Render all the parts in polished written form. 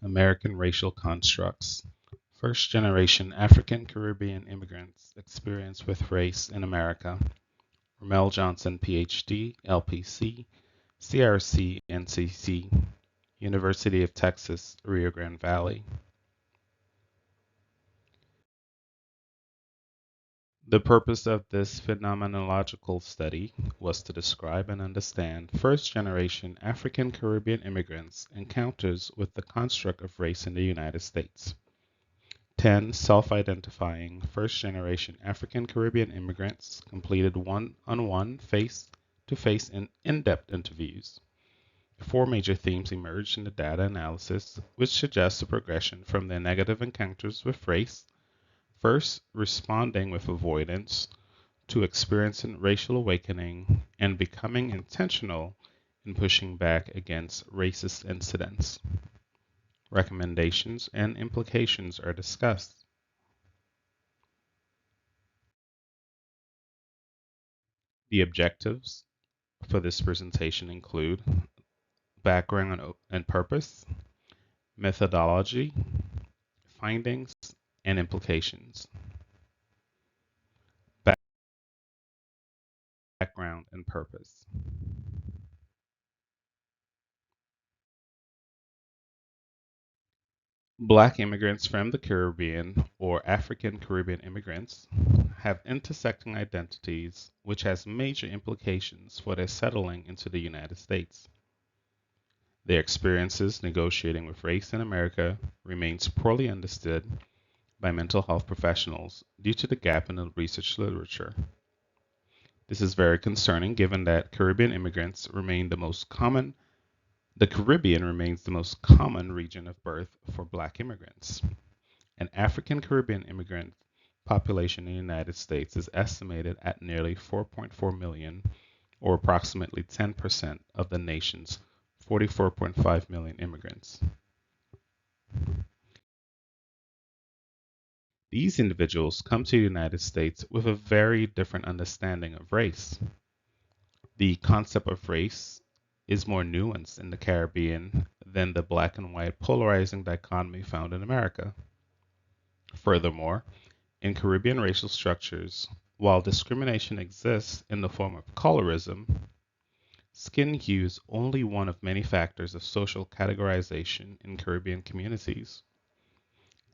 American Racial Constructs. First generation African Caribbean immigrants' experience with race in America. Rommel Johnson, Ph.D., LPC, CRC, NCC, University of Texas, Rio Grande Valley. The purpose of this phenomenological study was to describe and understand first generation African Caribbean immigrants' encounters with the construct of race in the United States. 10 self identifying first generation African Caribbean immigrants completed one on one, face to face, and in depth interviews. Four major themes emerged in the data analysis, which suggests a progression from their negative encounters with race, first responding with avoidance, to experiencing racial awakening and becoming intentional in pushing back against racist incidents. Recommendations and implications are discussed. The objectives for this presentation include background and purpose, methodology, findings, and implications. Background and purpose. Black immigrants from the Caribbean or African Caribbean immigrants have intersecting identities which has major implications for their settling into the United States. Their experiences negotiating with race in America remains poorly understood by mental health professionals due to the gap in the research literature. This is very concerning given that Caribbean immigrants remain the Caribbean remains the most common region of birth for Black immigrants. An African Caribbean immigrant population in the United States is estimated at nearly 4.4 million, or approximately 10% of the nation's 44.5 million immigrants. These individuals come to the United States with a very different understanding of race. The concept of race is more nuanced in the Caribbean than the black and white polarizing dichotomy found in America. Furthermore, in Caribbean racial structures, while discrimination exists in the form of colorism, skin hue is only one of many factors of social categorization in Caribbean communities.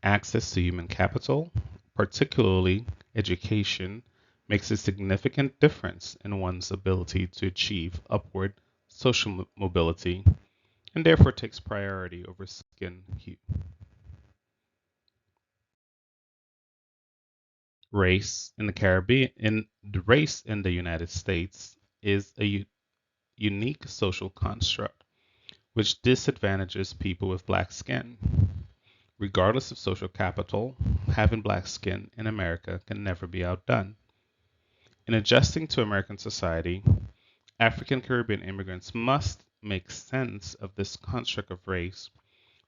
Access to human capital, particularly education, makes a significant difference in one's ability to achieve upward social mobility and therefore takes priority over skin hue. Race in the Caribbean, race in the United States is a unique social construct which disadvantages people with black skin. Regardless of social capital, having black skin in America can never be outdone. In adjusting to American society, African Caribbean immigrants must make sense of this construct of race,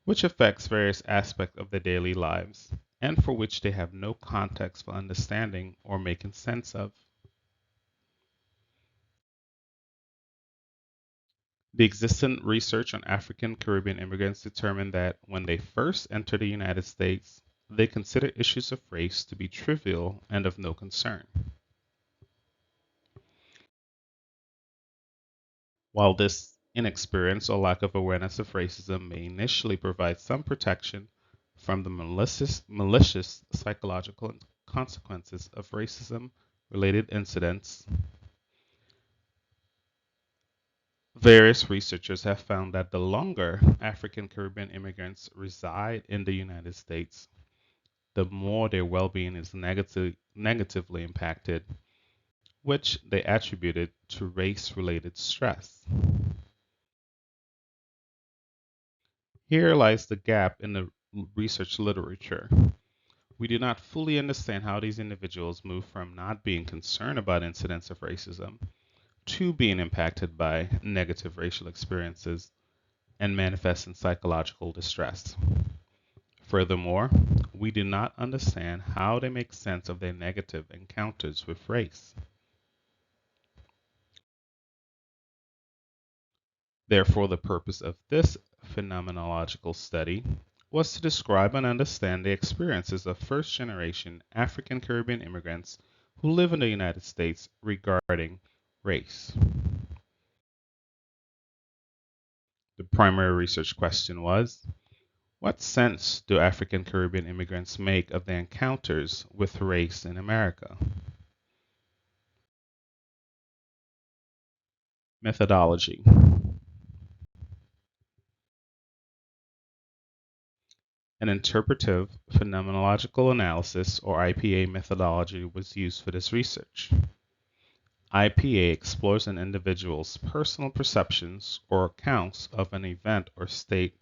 which affects various aspects of their daily lives, and for which they have no context for understanding or making sense of. The existing research on African Caribbean immigrants determined that when they first enter the United States, they consider issues of race to be trivial and of no concern. While this inexperience or lack of awareness of racism may initially provide some protection from the malicious psychological consequences of racism related incidents, various researchers have found that the longer African Caribbean immigrants reside in the United States, the more their well being is negatively impacted, which they attributed to race related stress. Here lies the gap in the research literature. We do not fully understand how these individuals move from not being concerned about incidents of racism to being impacted by negative racial experiences and manifesting psychological distress. Furthermore, we do not understand how they make sense of their negative encounters with race. Therefore, the purpose of this phenomenological study was to describe and understand the experiences of first generation African Caribbean immigrants who live in the United States regarding race. The primary research question was, what sense do African Caribbean immigrants make of their encounters with race in America? Methodology. An interpretive phenomenological analysis or IPA methodology was used for this research. IPA explores an individual's personal perceptions or accounts of an event or state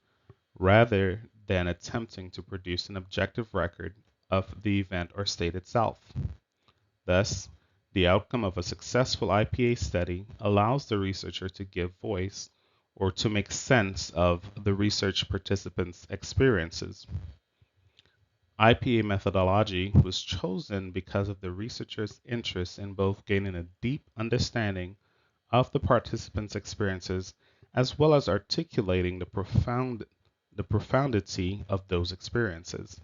rather than attempting to produce an objective record of the event or state itself. Thus, the outcome of a successful IPA study allows the researcher to give voice or to make sense of the research participants' experiences. IPA methodology was chosen because of the researchers' interest in both gaining a deep understanding of the participants' experiences as well as articulating the profundity of those experiences.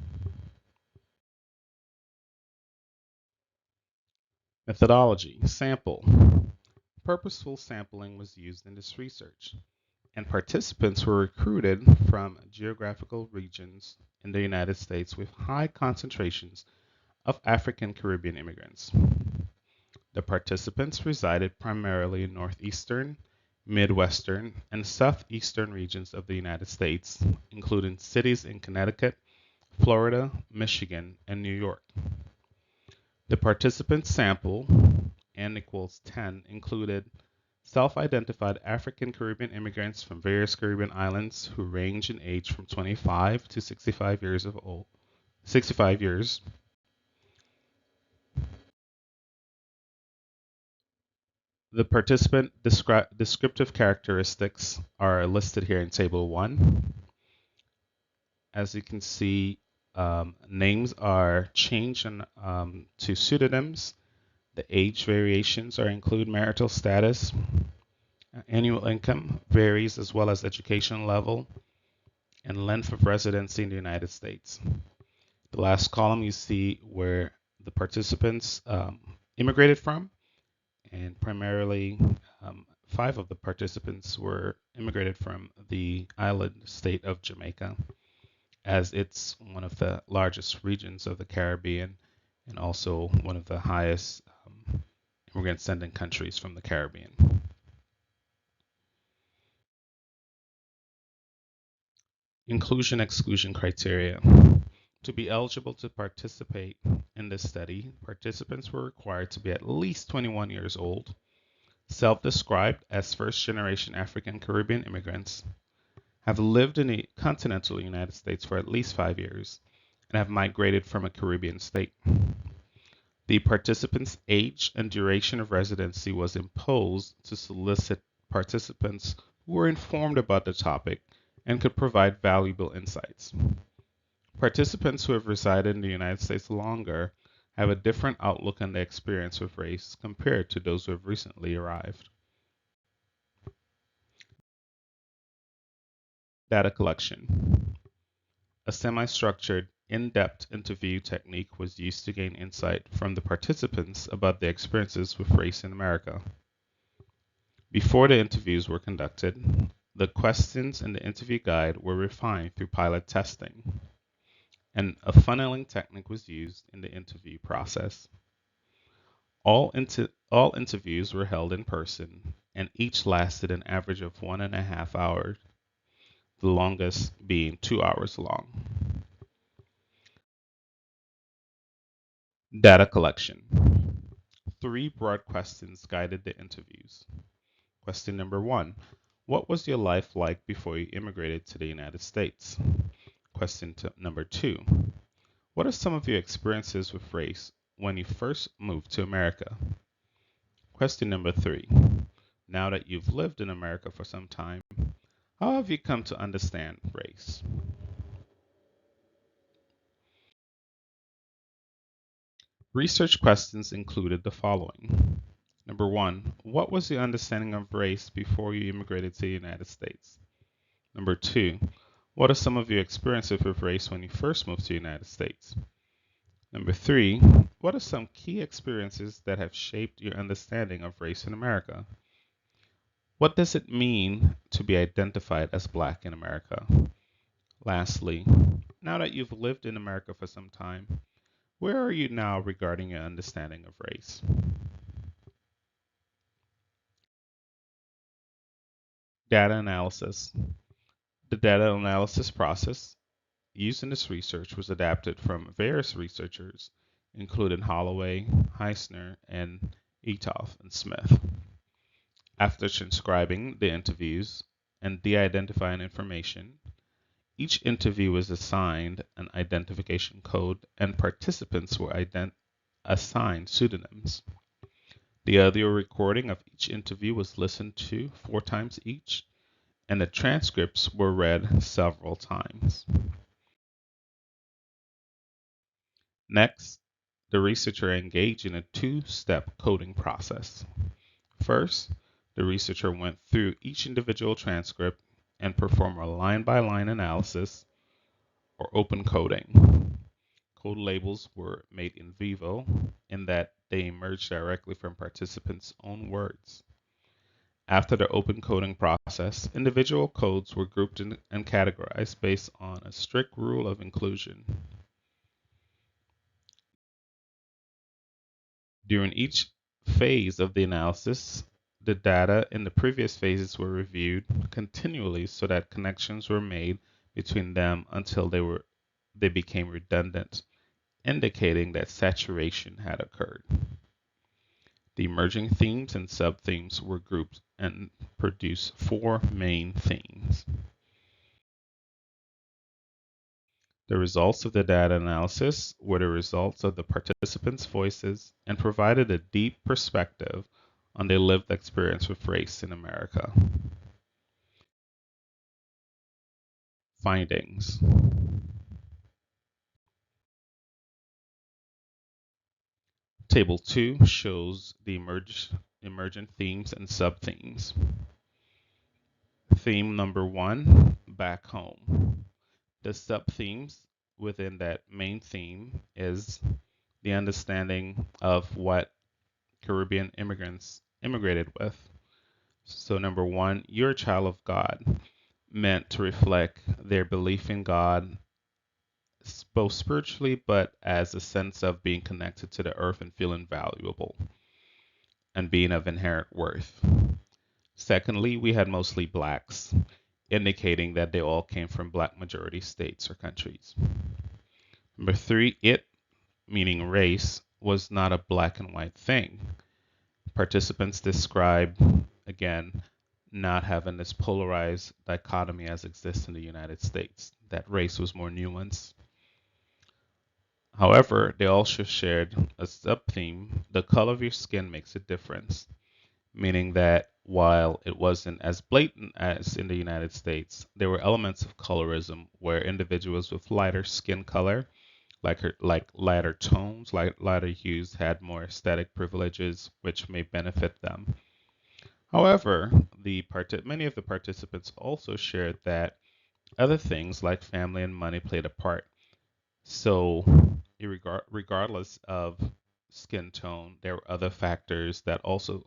Methodology. Sample. Purposeful sampling was used in this research, and participants were recruited from geographical regions in the United States with high concentrations of African Caribbean immigrants. The participants resided primarily in northeastern, midwestern, and southeastern regions of the United States, including cities in Connecticut, Florida, Michigan, and New York. The participant sample, N equals 10, included self-identified African Caribbean immigrants from various Caribbean islands who range in age from 25 to 65 years of old. 65 years. The participant descriptive characteristics are listed here in Table 1. As you can see, names are changed to pseudonyms. The age variations are include marital status. Annual income varies as well as education level and length of residency in the United States. The last column you see where the participants immigrated from, and primarily 5 of the participants were immigrated from the island state of Jamaica, as it's one of the largest regions of the Caribbean and also one of the highest immigrant sending countries from the Caribbean. Inclusion-exclusion criteria. To be eligible to participate in this study, participants were required to be at least 21 years old, self-described as first-generation African Caribbean immigrants, have lived in the continental United States for at least 5 years, and have migrated from a Caribbean state. The participants' age and duration of residency was imposed to solicit participants who were informed about the topic and could provide valuable insights. Participants who have resided in the United States longer have a different outlook on their experience with race compared to those who have recently arrived. Data collection. A semi-structured, in-depth interview technique was used to gain insight from the participants about their experiences with race in America. Before the interviews were conducted, the questions in the interview guide were refined through pilot testing, and a funneling technique was used in the interview process. All interviews were held in person, and each lasted an average of 1.5 hours, the longest being 2 hours long. Data collection. 3 broad questions guided the interviews. Question number 1. What was your life like before you immigrated to the United States? Question number 2. What are some of your experiences with race when you first moved to America? Question number 3. Now that you've lived in America for some time, how have you come to understand race? Research questions included the following. Number 1. What was your understanding of race before you immigrated to the United States? Number two, what are some of your experiences with race when you first moved to the United States? Number three, what are some key experiences that have shaped your understanding of race in America? What does it mean to be identified as Black in America? Lastly, now that you've lived in America for some time, where are you now regarding your understanding of race? Data analysis. The data analysis process used in this research was adapted from various researchers, including Holloway, Heisner, and Etoff and Smith. After transcribing the interviews and de-identifying information, each interview was assigned an identification code and participants were assigned pseudonyms. The audio recording of each interview was listened to 4 times each, and the transcripts were read several times. Next, the researcher engaged in a two-step coding process. First, the researcher went through each individual transcript and performed a line-by-line analysis or open coding. Code labels were made in vivo in that they emerged directly from participants' own words. After the open coding process, individual codes were grouped and categorized based on a strict rule of inclusion. During each phase of the analysis, the data in the previous phases were reviewed continually so that connections were made between them until they became redundant, indicating that saturation had occurred. The emerging themes and sub-themes were grouped and produced 4 main themes. The results of the data analysis were the results of the participants' voices and provided a deep perspective on their lived experience with race in America. Findings. Table 2 shows the emergent themes and sub-themes. Theme number 1, back home. The sub-themes within that main theme is the understanding of what Caribbean immigrants immigrated with. So number 1, you're a child of God, meant to reflect their belief in God, both spiritually but as a sense of being connected to the earth and feeling valuable and being of inherent worth. Secondly, we had mostly blacks, indicating that they all came from black majority states or countries. Number 3, it, meaning race, was not a black and white thing. Participants described, again, not having this polarized dichotomy as exists in the United States, that race was more nuanced. However, they also shared a sub-theme: the color of your skin makes a difference, meaning that while it wasn't as blatant as in the United States, there were elements of colorism where individuals with lighter skin color, like lighter tones, lighter hues, had more aesthetic privileges, which may benefit them. However, many of the participants also shared that other things like family and money played a part. So, regardless of skin tone, there were other factors that also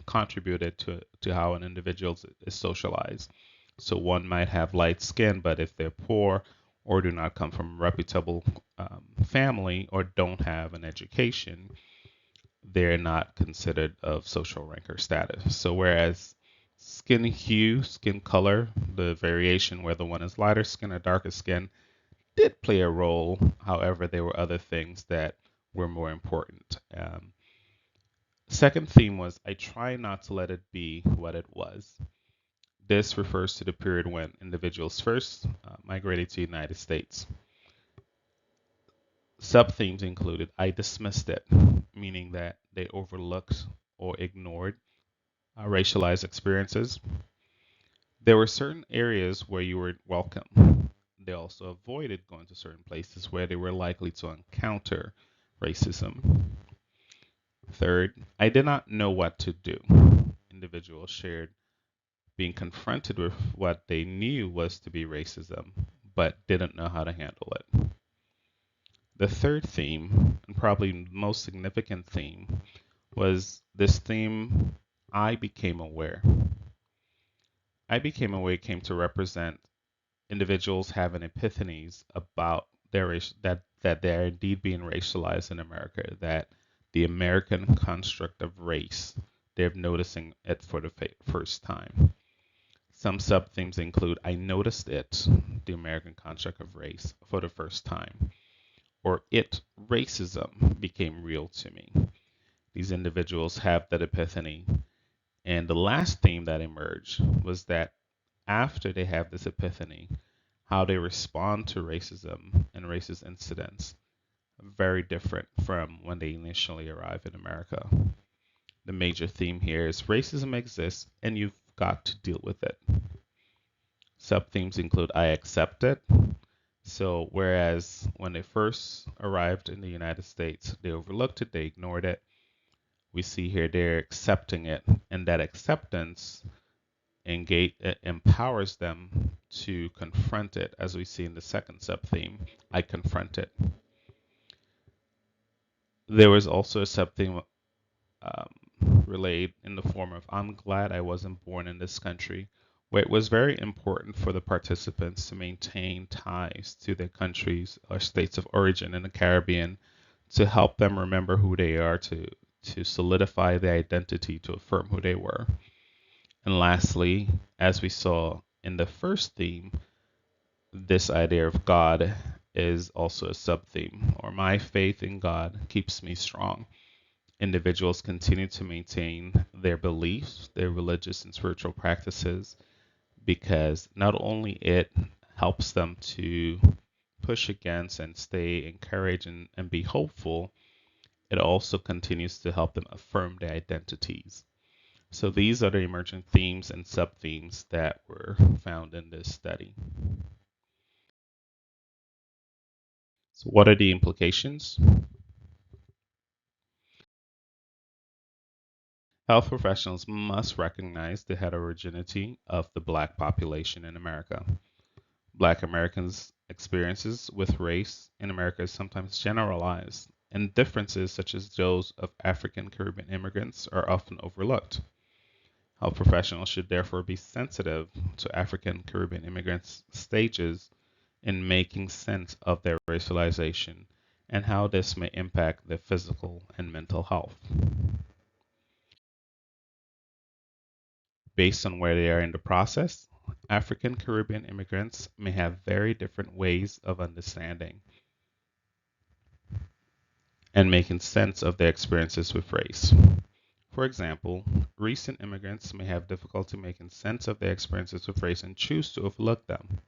contributed to how an individual is socialized. So, one might have light skin, but if they're poor or do not come from a reputable family or don't have an education, they're not considered of social rank or status. So, whereas skin hue, skin color, the variation whether one is lighter skin or darker skin, did play a role. However, there were other things that were more important. Second theme was I try not to let it be what it was. This refers to the period when individuals first migrated to the United States. Sub-themes included I dismissed it, meaning that they overlooked or ignored racialized experiences. There were certain areas where you were welcome. They also avoided going to certain places where they were likely to encounter racism. Third, I did not know what to do. Individuals shared being confronted with what they knew was to be racism, but didn't know how to handle it. The third theme, and probably most significant theme, was this theme I became aware. I became aware came to represent individuals having epiphanies about their race, that they're indeed being racialized in America, that the American construct of race, they're noticing it for the first time. Some sub themes include I noticed it, the American construct of race, for the first time, or racism, became real to me. These individuals have that epiphany. And the last theme that emerged was that after they have this epiphany, how they respond to racism and racist incidents very different from when they initially arrive in America. The major theme here is racism exists and you've got to deal with it. Sub themes include I accept it. So, whereas when they first arrived in the United States, they overlooked it, they ignored it, we see here they're accepting it, and that acceptance empowers them to confront it, as we see in the second sub theme I confront it. There was also a sub theme relayed in the form of I'm glad I wasn't born in this country, where it was very important for the participants to maintain ties to their countries or states of origin in the Caribbean to help them remember who they are, to solidify their identity, to affirm who they were. And lastly, as we saw in the first theme, this idea of God is also a sub theme, or my faith in God keeps me strong. Individuals continue to maintain their beliefs, their religious and spiritual practices, because not only it helps them to push against and stay encouraged and be hopeful, it also continues to help them affirm their identities. So these are the emerging themes and sub themes that were found in this study. So, what are the implications? Health professionals must recognize the heterogeneity of the Black population in America. Black Americans' experiences with race in America is sometimes generalized, and differences such as those of African Caribbean immigrants are often overlooked. Health professionals should therefore be sensitive to African Caribbean immigrants' stages in making sense of their racialization and how this may impact their physical and mental health. Based on where they are in the process, African Caribbean immigrants may have very different ways of understanding and making sense of their experiences with race. For example, recent immigrants may have difficulty making sense of their experiences with race and choose to overlook them.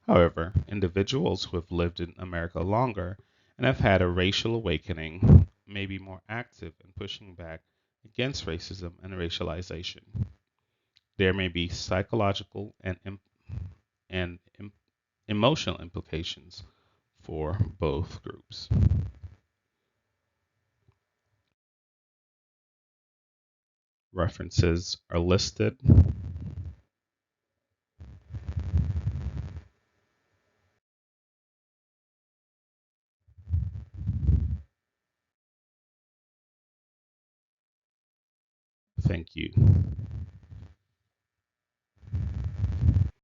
However, individuals who have lived in America longer and have had a racial awakening may be more active in pushing back against racism and racialization. There may be psychological and emotional implications for both groups. References are listed. Thank you.